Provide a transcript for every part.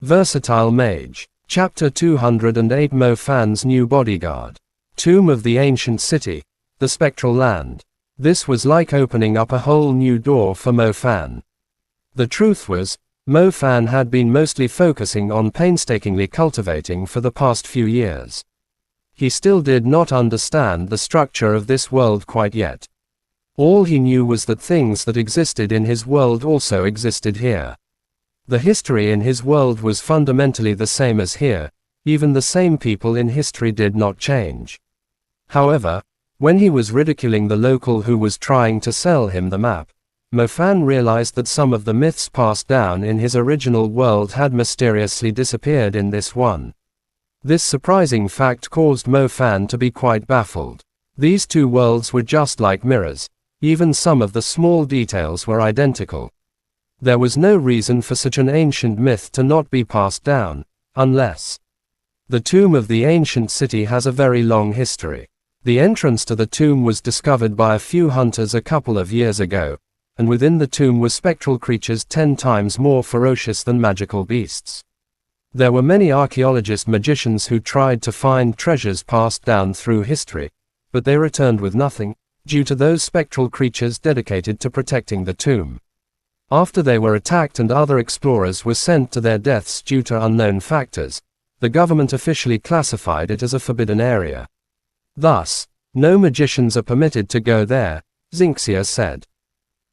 Versatile Mage. Chapter 208 Mo Fan's New Bodyguard. Tomb of the Ancient City. The Spectral Land. This was like opening up a whole new door for Mo Fan. The truth was, Mo Fan had been mostly focusing on painstakingly cultivating for the past few years. He still did not understand the structure of this world quite yet. All he knew was that things that existed in his world also existed here. The history in his world was fundamentally the same as here, even the same people in history did not change. However, when he was ridiculing the local who was trying to sell him the map, Mo Fan realized that some of the myths passed down in his original world had mysteriously disappeared in this one. This surprising fact caused Mo Fan to be quite baffled. These two worlds were just like mirrors, even some of the small details were identical. There was no reason for such an ancient myth to not be passed down, unless the tomb of the ancient city has a very long history. The entrance to the tomb was discovered by a few hunters a couple of years ago, and within the tomb were spectral creatures 10 times more ferocious than magical beasts. There were many archaeologist magicians who tried to find treasures passed down through history, but they returned with nothing, due to those spectral creatures dedicated to protecting the tomb. After they were attacked and other explorers were sent to their deaths due to unknown factors, the government officially classified it as a forbidden area. Thus, no magicians are permitted to go there, Xinxia said.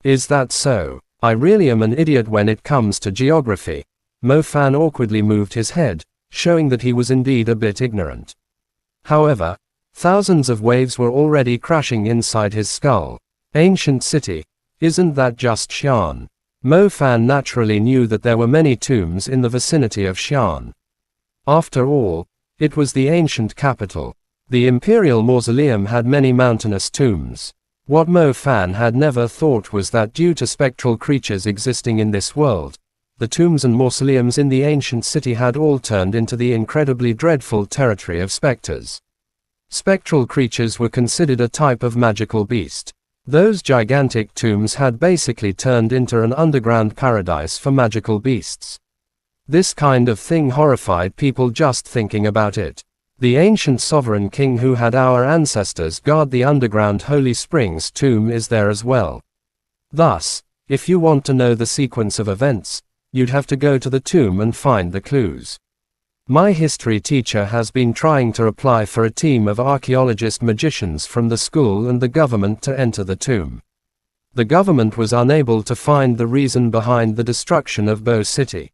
Is that so? I really am an idiot when it comes to geography. Mo Fan awkwardly moved his head, showing that he was indeed a bit ignorant. However, thousands of waves were already crashing inside his skull. Ancient city, isn't that just Xi'an? Mo Fan naturally knew that there were many tombs in the vicinity of Xi'an. After all, it was the ancient capital. The imperial mausoleum had many mountainous tombs. What Mo Fan had never thought was that due to spectral creatures existing in this world, the tombs and mausoleums in the ancient city had all turned into the incredibly dreadful territory of specters. Spectral creatures were considered a type of magical beast. Those gigantic tombs had basically turned into an underground paradise for magical beasts. This kind of thing horrified people just thinking about it. The ancient sovereign king who had our ancestors guard the underground holy springs tomb is there as well. Thus, if you want to know the sequence of events, you'd have to go to the tomb and find the clues. My history teacher has been trying to apply for a team of archaeologist magicians from the school and the government to enter the tomb. The government was unable to find the reason behind the destruction of Bo City.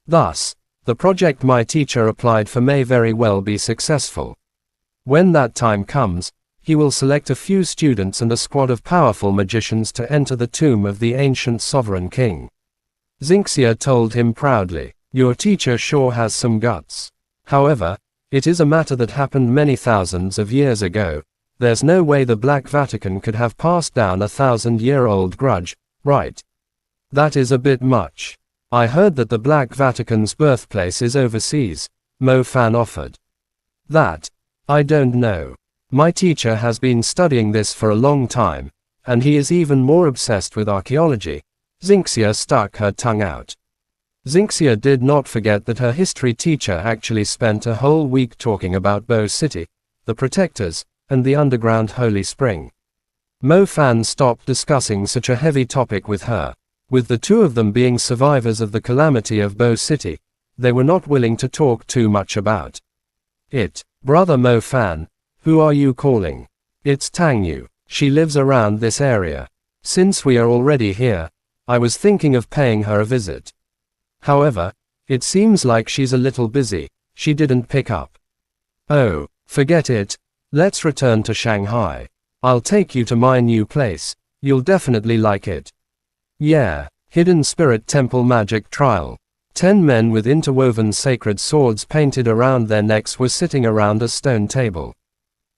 Thus, the project my teacher applied for may very well be successful. When that time comes, he will select a few students and a squad of powerful magicians to enter the tomb of the ancient sovereign king. Xinxia told him proudly. Your teacher sure has some guts. However, it is a matter that happened many thousands of years ago. There's no way the Black Vatican could have passed down a 1,000-year-old grudge, right? That is a bit much. I heard that the Black Vatican's birthplace is overseas, Mo Fan offered. That, I don't know. My teacher has been studying this for a long time, and he is even more obsessed with archaeology. Xinxia stuck her tongue out. Xinxia did not forget that her history teacher actually spent a whole week talking about Bo City, the protectors, and the underground holy spring. Mo Fan stopped discussing such a heavy topic with her. With the two of them being survivors of the calamity of Bo City, they were not willing to talk too much about it. Brother Mo Fan, who are you calling? It's Tangyu. She lives around this area. Since we are already here, I was thinking of paying her a visit. However, it seems like she's a little busy. She didn't pick up. Oh, forget it. Let's return to Shanghai. I'll take you to my new place. You'll definitely like it. Yeah, Hidden Spirit Temple Magic Trial. 10 men with interwoven sacred swords painted around their necks were sitting around a stone table.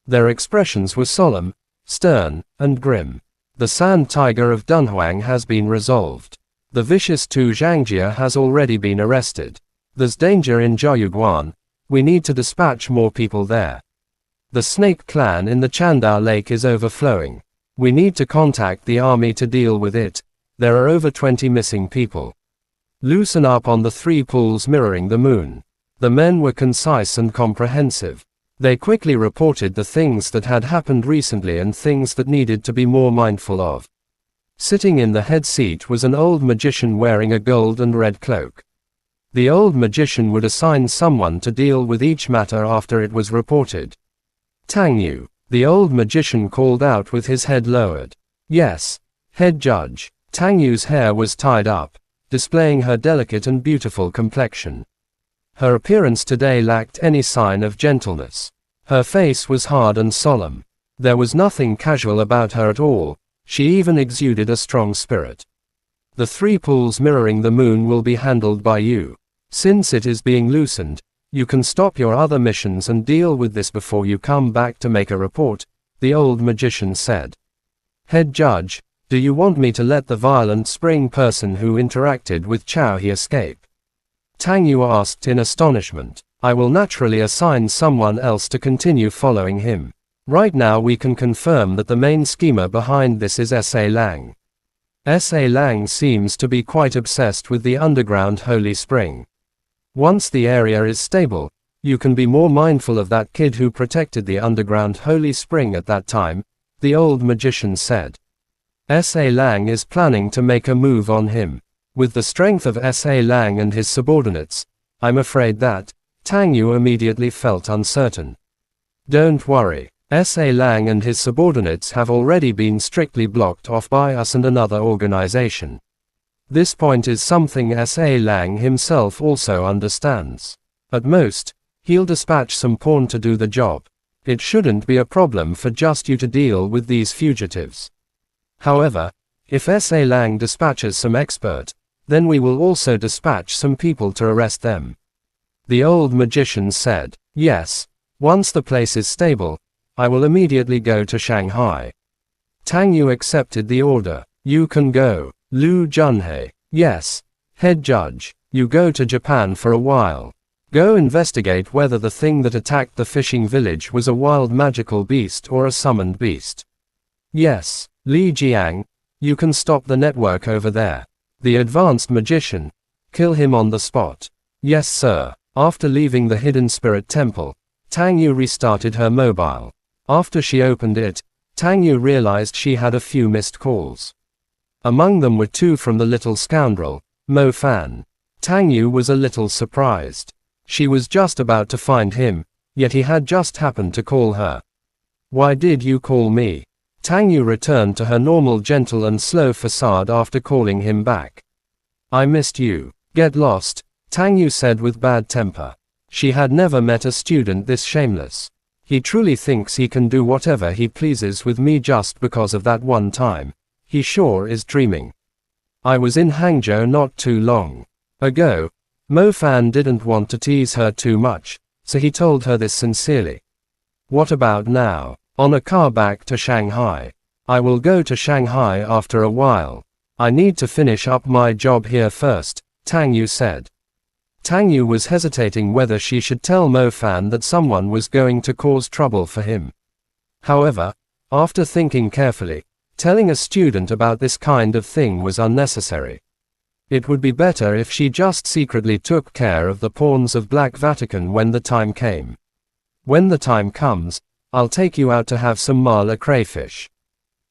Their expressions were solemn, stern, and grim. The Sand Tiger of Dunhuang has been resolved. The vicious Tu Zhangjia has already been arrested. There's danger in Jiayuguan. We need to dispatch more people there. The Snake Clan in the Chandao Lake is overflowing. We need to contact the army to deal with it. There are over 20 missing people. Loosen up on the 3 pools mirroring the moon. The men were concise and comprehensive. They quickly reported the things that had happened recently and things that needed to be more mindful of. Sitting in the head seat was an old magician wearing a gold and red cloak. The old magician would assign someone to deal with each matter after it was reported. Tang Yu, the old magician called out with his head lowered. Yes, head judge. Tang Yu's hair was tied up, displaying her delicate and beautiful complexion. Her appearance today lacked any sign of gentleness. Her face was hard and solemn. There was nothing casual about her at all. She even exuded a strong spirit. The 3 pools mirroring the moon will be handled by you. Since it is being loosened, you can stop your other missions and deal with this before you come back to make a report, the old magician said. Head judge, do you want me to let the violent spring person who interacted with Chao He escape? Tang Yu asked in astonishment. I will naturally assign someone else to continue following him. Right now we can confirm that the main schemer behind this is S.A. Lang. S.A. Lang seems to be quite obsessed with the underground holy spring. Once the area is stable, you can be more mindful of that kid who protected the underground holy spring at that time, the old magician said. S.A. Lang is planning to make a move on him. With the strength of S.A. Lang and his subordinates, I'm afraid that, Tang Yu immediately felt uncertain. Don't worry, S.A. Lang and his subordinates have already been strictly blocked off by us and another organization. This point is something S.A. Lang himself also understands. At most, he'll dispatch some pawn to do the job. It shouldn't be a problem for just you to deal with these fugitives. However, if S.A. Lang dispatches some expert, then we will also dispatch some people to arrest them. The old magician said, yes, once the place is stable, I will immediately go to Shanghai. Tang Yu accepted the order. You can go. Lu Junhei. Yes, head judge, you go to Japan for a while. Go investigate whether the thing that attacked the fishing village was a wild magical beast or a summoned beast. Yes, Li Jiang, you can stop the network over there. The advanced magician. Kill him on the spot. Yes sir. After leaving the hidden spirit temple, Tang Yu restarted her mobile. After she opened it, Tang Yu realized she had a few missed calls. Among them were 2 from the little scoundrel, Mo Fan. Tang Yu was a little surprised. She was just about to find him, yet he had just happened to call her. Why did you call me? Tang Yu returned to her normal gentle and slow facade after calling him back. I missed you. Get lost, Tang Yu said with bad temper. She had never met a student this shameless. He truly thinks he can do whatever he pleases with me just because of that one time. He sure is dreaming. I was in Hangzhou not too long ago. Mo Fan didn't want to tease her too much, so he told her this sincerely. What about now? On a car back to Shanghai. I will go to Shanghai after a while. I need to finish up my job here first, Tang Yu said. Tang Yu was hesitating whether she should tell Mo Fan that someone was going to cause trouble for him. However, after thinking carefully, telling a student about this kind of thing was unnecessary. It would be better if she just secretly took care of the pawns of Black Vatican when the time came. When the time comes, I'll take you out to have some mala crayfish.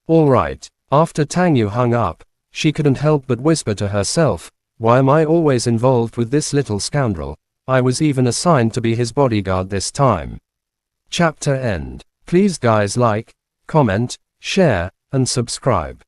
Alright. After Tang Yu hung up, she couldn't help but whisper to herself, why am I always involved with this little scoundrel? I was even assigned to be his bodyguard this time. Chapter end. Please guys like, comment, share, and subscribe.